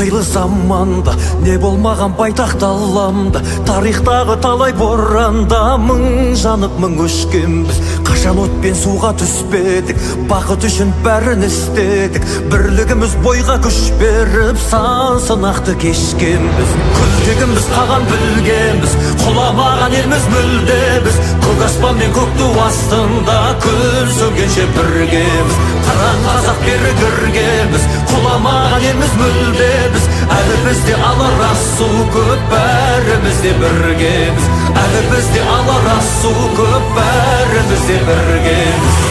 қилы заманда не болмаған байтақ даламда, тарихтағы талай боранда мың жанып мың өшкенбіз. Қашан отпен суға түспедік, бақыт үшін бәрін істедік. Бірлігіміз бойға күш беріп, сан сынақты кешкенбіз. Күлтегіміз қаған білгенбіз, құламаған елміз мүлде біз. Көк аспан мен көк ту астында күн сөнгенше біргеміз. Қыран қазақ бері кіргенбіз, құламаған елміз мүлде біз. Әлі бізде алар асу көп, бәріміз де біргеміз. Әлі бізде алар асу көп, бәріміз де біргеміз.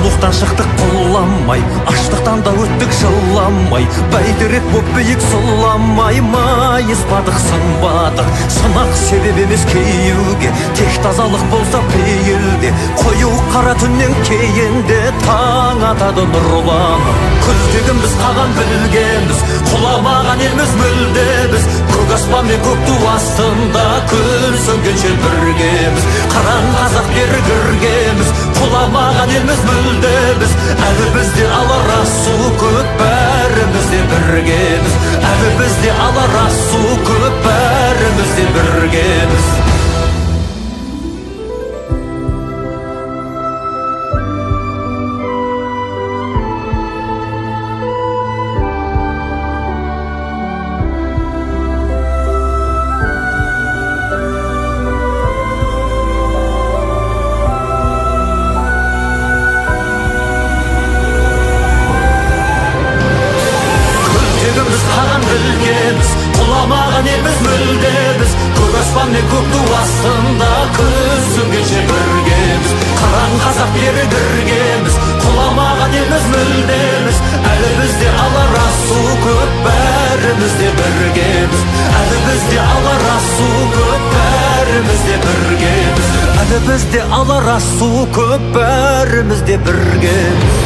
Оқтан шықтық құлламай, аштықтан да өттік жыламай. Бәйтерек боп биік сұламай, майыспадық сынбадық. Сынақ себеп емес кейеуге, тек тазалық болса пейілде. Қою қара түннен кейінде таң атады нұрланып. Күлтегіміз қаған білгенбіз, құламаған елміз мүлде біз. Көк аспан мен көк ту астында күн сөнгенше біргеміз. Қаран қазақ бері кіргеміз, құламаған елміз мүлде біз. Әлі бізде алар асу көп, бәріміз де біргеміз. Әлі бізде алар асу көп, бәріміз де біргеміз. Құламаған елміз мүлде біз. Көк аспан мен көк ту астында күн сөнгенше біргеміз. Қаран қазақ бері кіргеміз, құламаған елміз мүлде біз. Әлі бізде алар асу көп, бәріміз де біргеміз. Әлі бізде алар асу көп, бәріміз де біргеміз. Әлі бізде алар асу көп, бәріміз де біргеміз.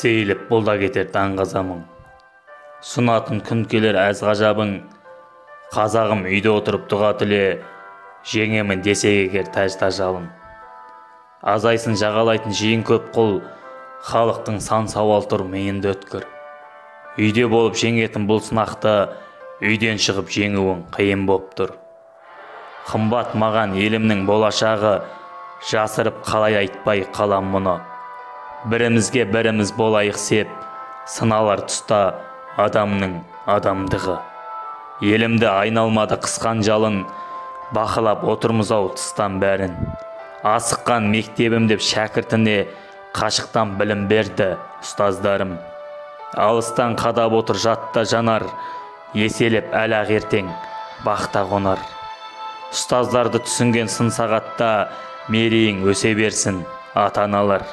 Сейіліп болда кетер даңғазамың, сұнатын күн келер әз ғажабың. Қазағым үйде отырып дұға тіле, жеңемін десек егер тәж-тажалын. Азайсын жағалайтын жиын көп қол, халықтың сан сауал тұр миында өткір. Үйде болып жеңетін бұл сынақты, үйден шығып жеңуің қиын боп тұр. Қымбат маған елімнің болашағы, жасырып қалай айтпай қалам мұны. Бірімізге біріміз болайық сеп, сыналар тұста адамның адамдығы. Елімді айналмады қысқан жалын, бақылап отырмыз-ау тыстан бәрін. Асыққан мектебім деп шәкіртіне қашықтан білім берді ұстаздарым. Алыстан қадап отыр жатта жанар, еселеп әлі-ақ ертең бақта қонар. Ұстаздарды түсінген сын сағатта мерейің өсе берсін ата-аналар.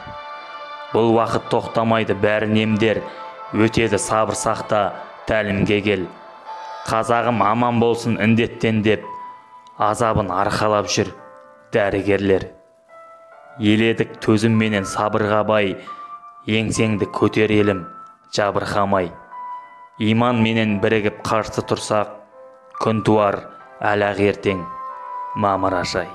Бұл уақыт тоқтамайды бәрін емдер, өтеді сабыр сақта тәлімге кел. Қазағым аман болсын індеттен деп, азабын арқалап жүр дәрігерлер. Еледік төзімменен сабырға бай, еңсеңді көтер елім жабырқамай. Иман менен бірігіп қарсы тұрсақ, күн туар әлі-ақ ертең мамыражай.